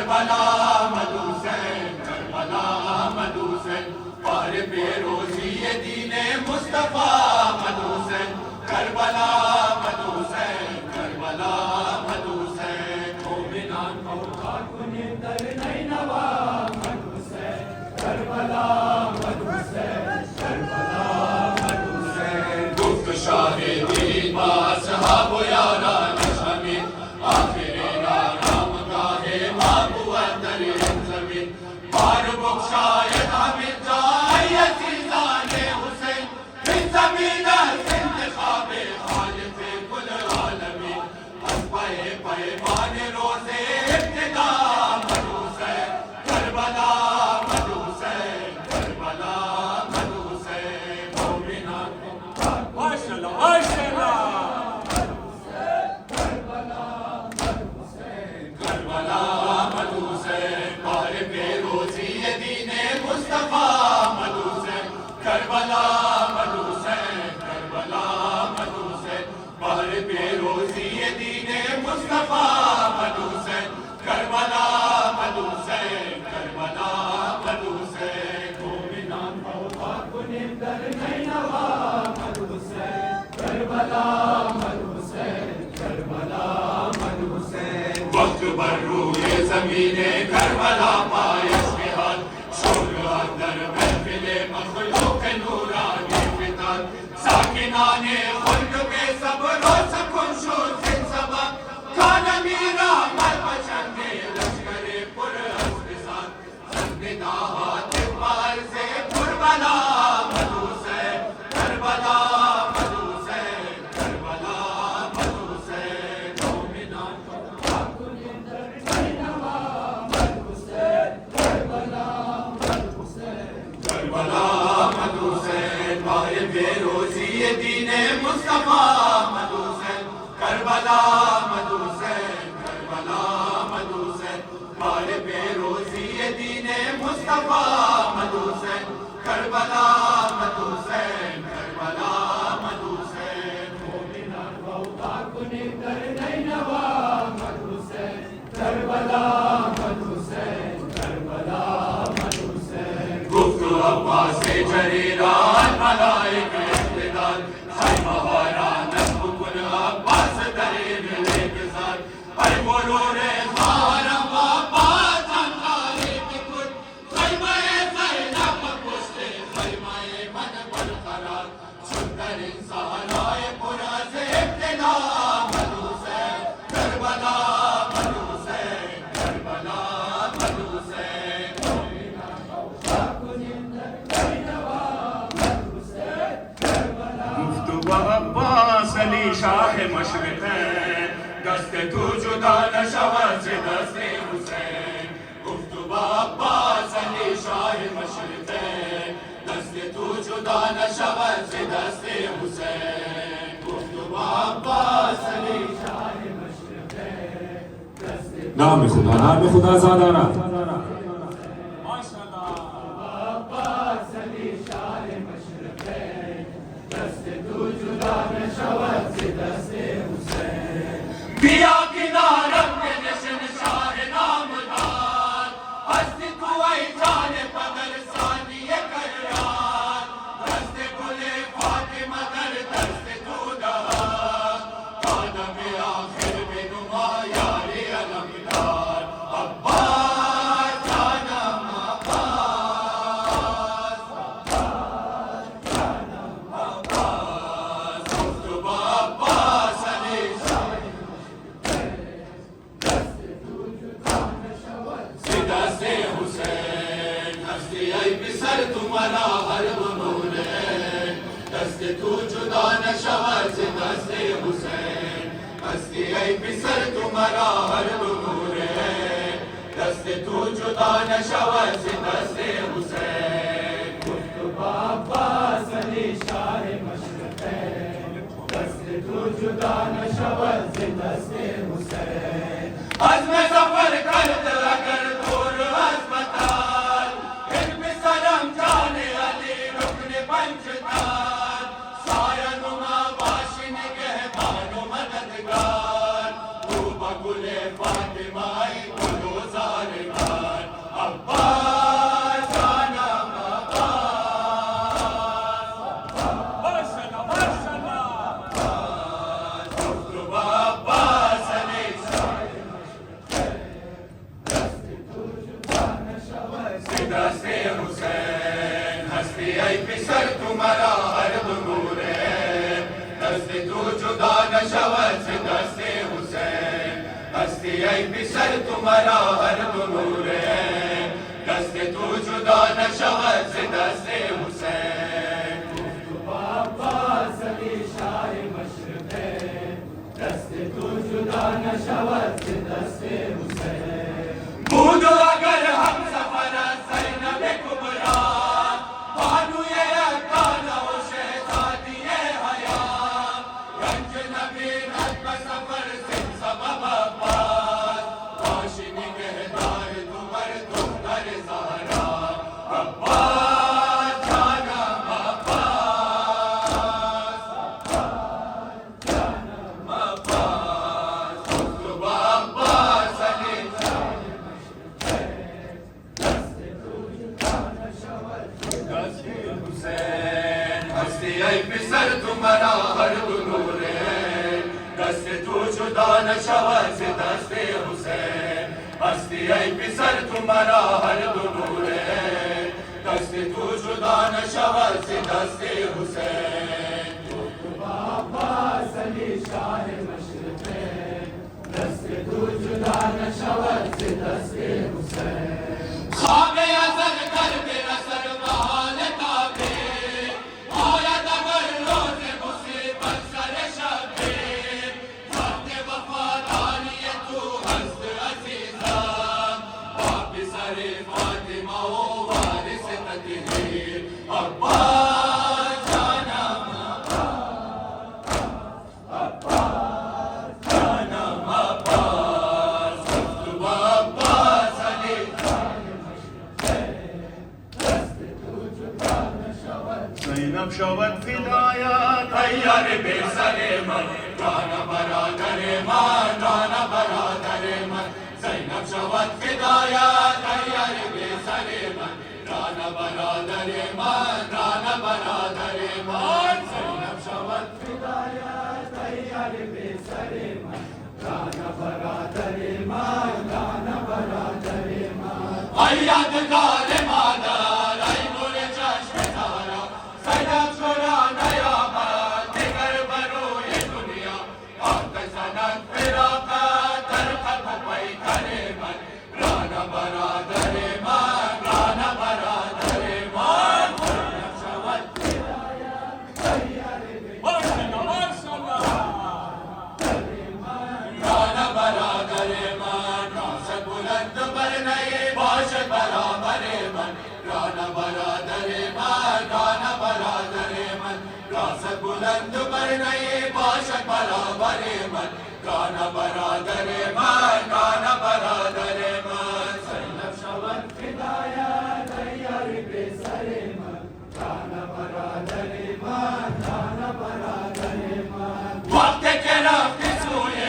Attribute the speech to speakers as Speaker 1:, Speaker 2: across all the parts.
Speaker 1: Karbala मदुसैन, Karbala मदुसैन, पार बेरोजी ये दीने Mustafa मदुसैन, Karbala मदुसैन, Karbala मदुसैन, मोमिनान मौका कुने दर नैनवा मदुसैन, करबला मदुसैन, करबला मदुसैन, गुफ्त शाहिदी बास हाबो यारान शमीन, आखिरे नाम गाहे माबुआ दर जमीन, पार बख्शायत हमें जाए अज़ीज़ाने हुसैन, फिर ज़मीन इंतखाबे खालिक़े कुल आलमीन, असबाए पैमाने रोज़े इब्तिदा मदुसैन, करबला मदुसैन, करबला मदुसैन, मोमिनान माशाअल्लाह माशाअल्लाह, करबला मदुसैन, पार बेरोजी ये दीने मुस्तफा मदुसैन, करबला मदुसैन, करबला मदुसैन, पार बेरोजी ये दीने मुस्तफा मदुसैन, करबला मदुसैन, करबला मदुसैन, मोमिनान मौका कुने दर नैनवा मदुसैन, करबला मदुसैन, करबला मदुसैन, वक्त पर रूए ज़मीने करबला पायस के हाथ, शोर अंदर महफिले मखलूक नूरानी फितान, साकिनाने खुल्द पे सब्र सुकून शुज़ सबा, खान मीरा मर पचंदे लश्करे पुर हस्बिसान, संदिदा हातिफ पार से करबला मदुसैन, करबला मदुसैन, करबला मदुसैन, मोमिनान मौका कुने दर नैनवा मदुसैन, करबला मदुसैन, करबला मदुसैन, पार बेरोजी ये दीने मुस्तफा मदुसैन, करबला मदुसैन, करबला मदुसैन, पार बेरोजी ये दीने मुस्तफा मदुसैन, करबला मदुसैन, करबला मदुसैन, मोमिनान मौका कुने दर नैनवा मदुसैन, करबला मदुसैन, करबला मदुसैन, गुफ्त अब्बास से जरीरान मलाइक इब्तिदार, खैमा वारा नस्ब कुन अब्बास दरीर लेकिसार, ऐ मुरूरे खारम अब्बास अंकारी बिकुल, खैमाए ज़ैनब पुश्ते खैमाए मन बरकरार, सुंदर इंसानाए पुरा से इब्तिदा मदुसैन, करबला मदुसैन, करबला मदुसैन, मोमिनान मौका कुने दर नैनवा मदुसैन, करबला गुफ्तगू अब्बास अली शाह मशरिक़ैन, दस्ते तू जुदा न शवद से दस्ते हुसैन, गुफ्तगू अब्बास अली शाह मशरिक़ैन, दस्ते तू जुदा न शवद से दस्ते हुसैन, गुफ्तगू अब्बास अली शाह मशरिक़ैन, दस्ते
Speaker 2: नाम खुदा ज़ादारा
Speaker 1: अब्बास अली शाह मशरिक़ैन, दस्ते तू जुदा न शवद से दस्ते हुसैन, पिया किनारम के जश्न शाह नामदार, हस्ती तू ऐ जाने पदर सानिए करयार, दस्ते गुले फातिमा दर दस्ते तू दहार, कादम आखिर में नुमा यारे अलमदार, अब्बास जानम अब्बास, जानम अब्बास, गुफ्तगू अब्बास अली शाह दस्ते हुसैन, हस्ती आई बिसर तुम्हारा हर गुनूर है, दस्ते तू जुदा न शवद से दस्ते हुसैन, हस्ती आई बिसर तुम्हारा हर गुनूर है, दस्ते तू जुदा न शवद से दस्ते हुसैन, गुफ्तगू अब्बास अली शाह मशरिक़ैन, दस्ते तू जुदा न शवद से दस्ते हुसैन, अज़्म सफ़र करद अगर दूर अस्पताल, इल्म सलम जाने अली रुकन पंचताल, साया नुमा बाशिन कहबानो मददगार, तू बगुले फातिमाई गुलजार ای پسر تو مرا هر دو نوره دست تو جدا نشود ز دست حسین
Speaker 3: تو عباس علی شاه مشرقه دست تو جدا نشود ز دست حسین
Speaker 1: بود اگر هم سفر از زینب کبرا بانوی اکانا و شهزادی حیا رنج نبیند به سفر زین سبب عباس باشی نگهدار تو بر دختر زهرا عباس جانم عباس تو با عباس علی حسین هستی ای پسر تو مرا هر دو نوره دست تو جدا نشود ز دست حسین هستی ای پسر تو مرا هر دو نوره دست تو جدا نشود ز دست حسین
Speaker 3: عباس علی شاه مشرقه دست تو جدا نشود ز دست حسین
Speaker 1: خواب ازل در برسد به حال کعبه آید اگر روز مصیبت سر شبه وقت وفاداری تو هست عزیزم با پسر فاطمه و وارث تطهیر عباس جانم جانم عباس تو با عباس علی
Speaker 3: زینب شود فدایت
Speaker 1: تیار به سر من رانا برادر من رانا برادر من زینب شود فدایت تیار به سر من رانا برادر من رانا برادر من زینب شود
Speaker 3: فدایت تیار به سر من رانا برادر من رانا برادر من
Speaker 1: ای یادگار مادر ای نور چشم زهرا زینب چرا نیامد دیگر بر روی دنیا آتش زند فراقت در قلب و پیکر من رانا برادر من رانا برادر من زینب شود رانا برادر من راس بلند بر نی باشد برابر من رانا برادر من رانا برادر من راس بلند بر نی باشد برابر من رانا برادر من رانا برادر من زینب شود
Speaker 3: فدایت تیار به سر من رانا برادر من رانا برادر من
Speaker 1: وقت که رفتی سوی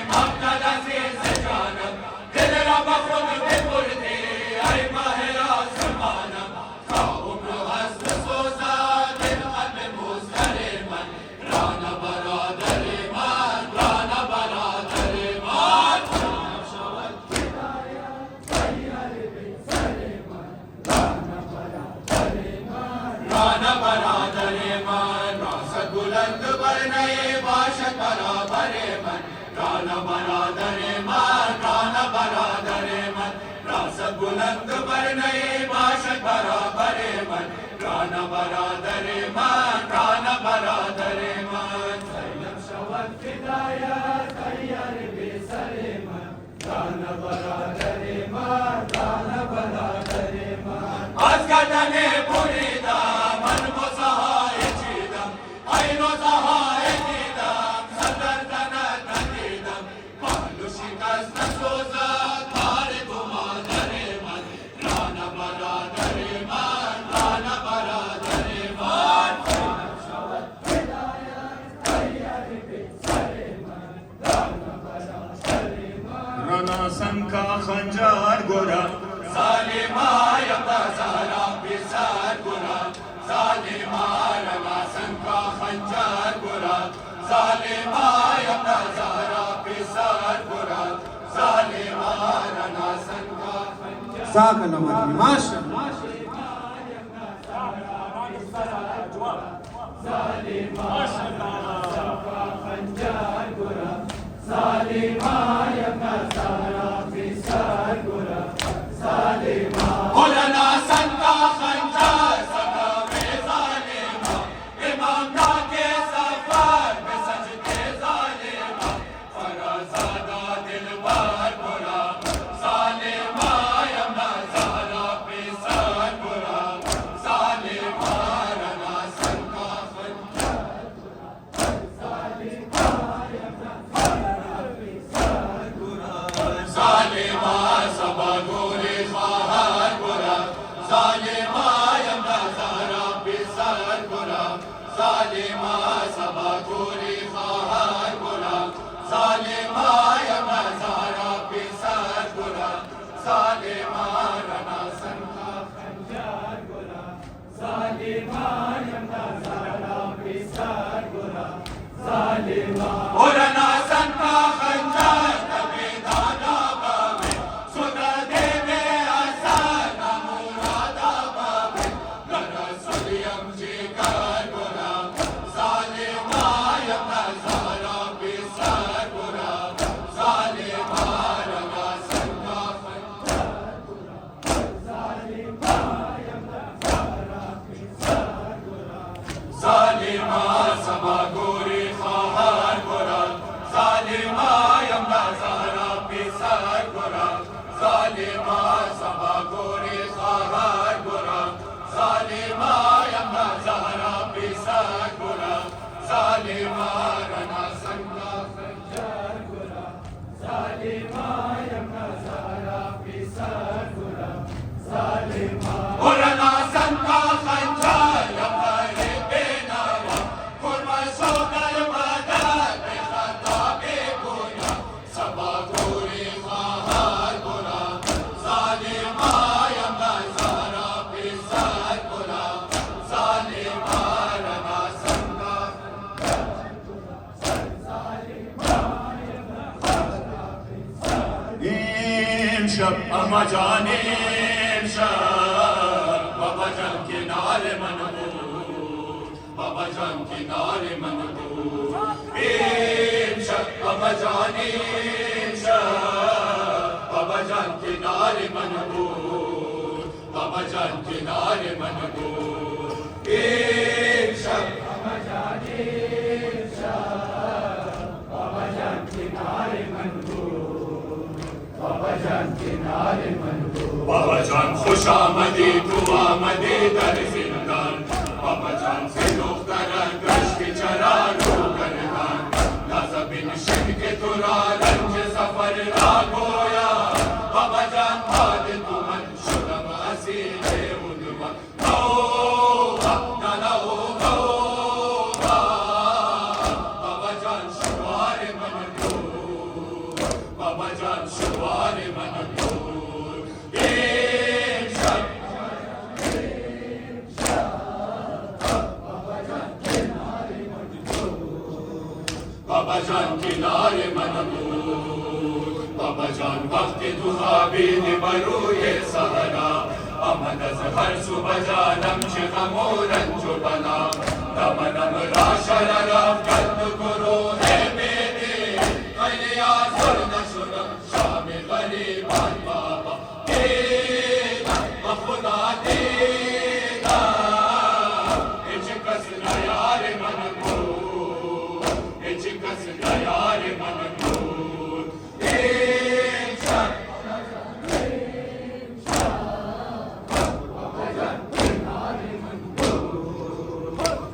Speaker 1: مقتل عزیز جانم دل را با خود ببردی ای ماه آسمانم تا عمر هست بسوزد دل قلب مضطر من رانا برادر من رانا برادر من زینب شود
Speaker 3: تیار به سر من رانا برادر من
Speaker 1: رانا برادر من راست بلند بر نی باشد برابر من رانا برادر من رانا برادر من راست بلند بر نی باشد برابر من رانا برادر من رانا برادر من
Speaker 3: زینب شود فدایت تیار به سر من رانا برادر من رانا برادر من
Speaker 1: از گردن بریدم من بزهای چیدم ای روزهای دیدم سر در تنت ندیدم بالو شکست نسوزد بار تو مادر من رانا برادر من رانا برادر من
Speaker 3: زینب شود فدایت تیار به سر من رانا برادر من رانا سنکا خنجر گورا
Speaker 1: ظالمای بازارا بیسار گورا ظالمای رماسن کا خنجر گورا ظالمای بازارا بیسار گورا ظالمای رماسن کا خنجر
Speaker 4: جزاك الله مدني ما شاء الله
Speaker 3: ظالمای
Speaker 1: ظالما رنا سنکا خنجر گلا ظالما یمنا زارا بیسار گلا ظالما رنا سنکا خنجر تبی دانا باوی سودا دیوی آسان مورادا باوی لرا سلیم جیگر گلا ظالما یمنا زارا بیسار گلا ظالما رنا سنکا خنجر ظالما سبا گوری خواهر گورا ظالما یمنا زهرا پیسر گورا ظالما سبا گوری خواهر گورا ظالما یمنا زهرا پیسر گورا ظالما رنا سنگا خنجر گورا ظالما یمنا زهرا پیسر گورا ظالما رنا سنگا خنجر یمنا
Speaker 3: अम्मा जाने बाबा जान किनारे मनबूर बाबा जान किनारे मनबूर अम्मा जाने बाबा जान किनारे मनबूर बाबा जान किनारे मनबूर अम्मा जाने बाबा जान किनारे मनबूर बाबा जान किनारे मनबूर बाबा जान खुश आमदी तू आमदी दर जिंदान बाबा जान से दुख्तर गश्त चरा रो करदान नाज़बिन शिद के तुरा रंज सफर रा गोया बाबा जान बाद तू मन शुदम असीले उदवा गौवा नाना हो गौवा बाबा जान शुवार मनबूर बाबा जान शुवार मनबूर बाबा जान किनारे मनबूर बाबा जान वक्त दुहाबीन बरूए सहरा अमन हर सुबह जानम चिगमोरन जो बना दमनम राशरा कद करो है मेरे कलिया सुन सुन शाम गरीबान बाबा देना खुदा देना इचकस यार मनबूर इचकस यार मनबूर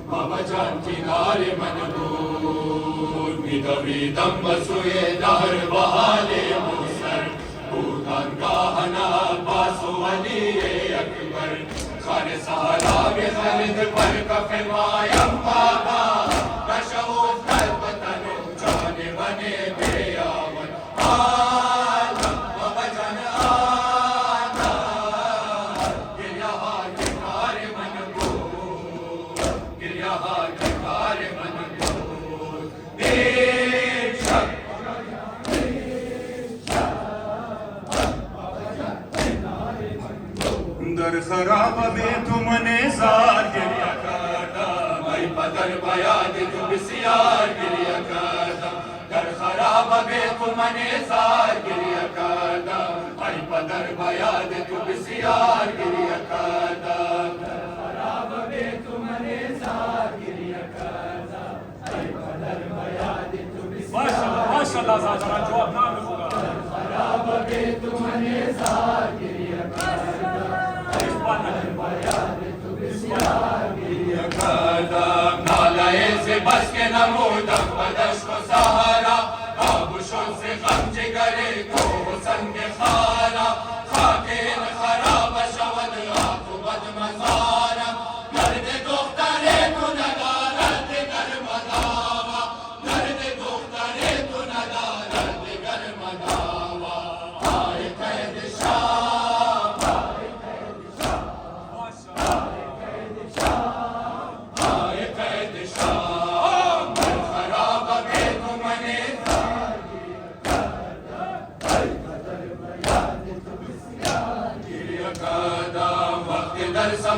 Speaker 3: बाबा जान किनारे मनबूर विदम बसुए दहर बहाले मुसर भूतान का हना बासु अली अकबर खाने सहारा में खलिद पर कफे मायम बाबा कशो कल्प तनु जाने बने बेयावन आना बाबा जान आना गिरिया हार किनारे मनबूर गिरिया हार किनारे मनबूर बेशक दर खराब बे तुमने जार गिरिया करदा भाई पदर बयाद तू बिसियार गिरिया करदा दर खराब बे तुमने जार गिरिया करदा भाई पदर बयाद तू बिसियार गिरिया करदा दर खराब बे तुमने जार गिरिया करदा भाई पदर बयाद तू बिसियार
Speaker 2: माशाअल्लाह ज़रा जवाब ना मिलूगा
Speaker 1: दर खराब बे तुमने जार गिरिया करदा नालाए से बस के नमूदम बदश को सहारा आबुशों से गम जिगरे को संग खारा खाकेन खराब शवद आकुबत मजारा दर्द दुख्तरे तू नदा दर्द गर मदावा दर्द दुख्तरे तू नदा दर्द गर मदावा आए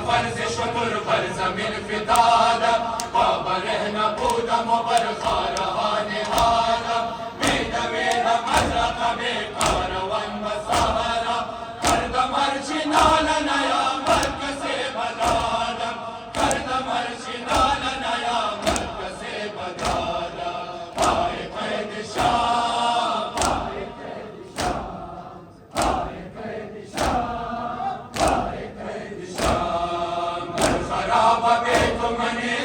Speaker 3: فرز شکر بر زمین فتادم بابا رهنا بودم و بر خارها نهادم میدویدم از رقم کاروان و سهرم کردم هرچی ناله نیامد کسی بدادم کردم هرچی ناله نیامد کسی بدادم پای قید شام پای قید شام پای قید شام پای قید شام در خراب بیت منی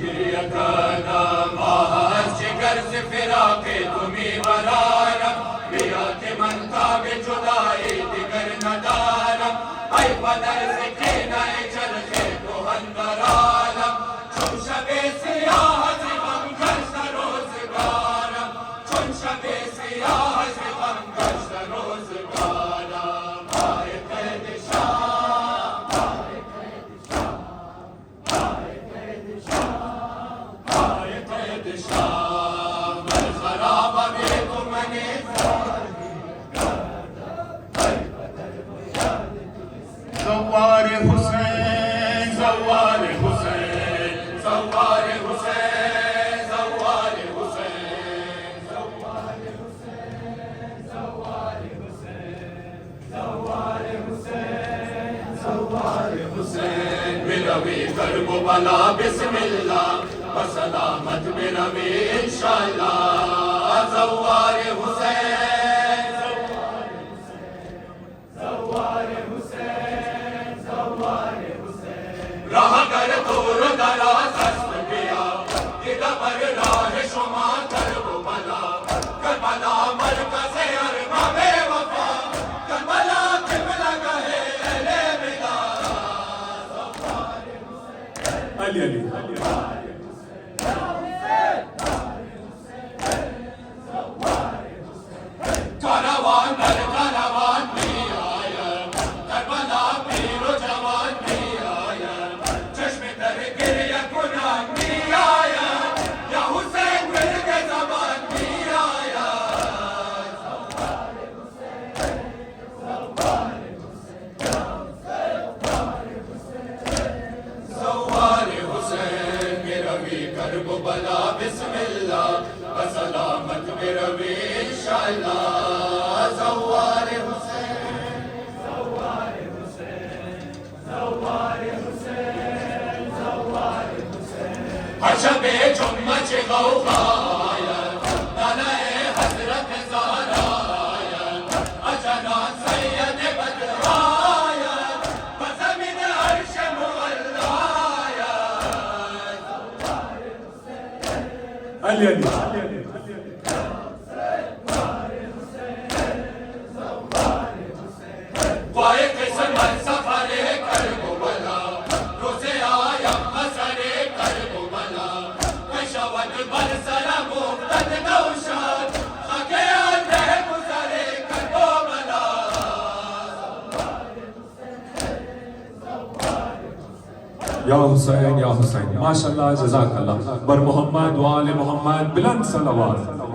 Speaker 3: گریه کردم آه از جگر ز فراق تو میبرارم بیا که من تاب جدایی دیگر ندارم ای پدر ز کینه چرخ کهن برآرم چون شب سیاه از غم گشت روزگارم چون شب سیاه از غم گشت روزگارم پای قید شام پای قید شام پای قید شام پای قید شام بر خراب بیت منی زوار حسین زوار حسین زوار حسین زوار حسین زوار حسین زوار حسین زوار حسین زوار حسین میروی کرب و بلا بسم الله و سلامت میروی انشاءاللہ زوار حسین زوار حسین زوار حسین راہ گر دور و دراز است بیا دیدم بر راه شما کرب و بلا کربلا مرکز ارمام وفا کربلا قبلہ گاہ اہل بیدار
Speaker 2: علی علی
Speaker 3: کاروان در کاروان می آیم کربلا پیر و جوان می آیم چشم در گریه کنان می آیم یا حسین مرد زمان می آیم زوار حسین میروی کرب و بلا بسم الله و سلامت میروی انشاءاللہ زوار حسین زوار حسین زوار حسین زوار حسین ہر شب جمعہ چه غوغا آید نالہ حضرت زہرا آید اجنا سید بدر آید و زمین عرش معلا آید
Speaker 2: علی علی
Speaker 3: پای قسمت سفر کرب و بلا روز آیم اثر کرب و بلا بشود بر سرم افتد نوشد خاک آنده گذر کرب و بلا
Speaker 2: یا حسین یا حسین ماشاءاللہ جزاک اللہ بر محمد و آل محمد بلند صلوات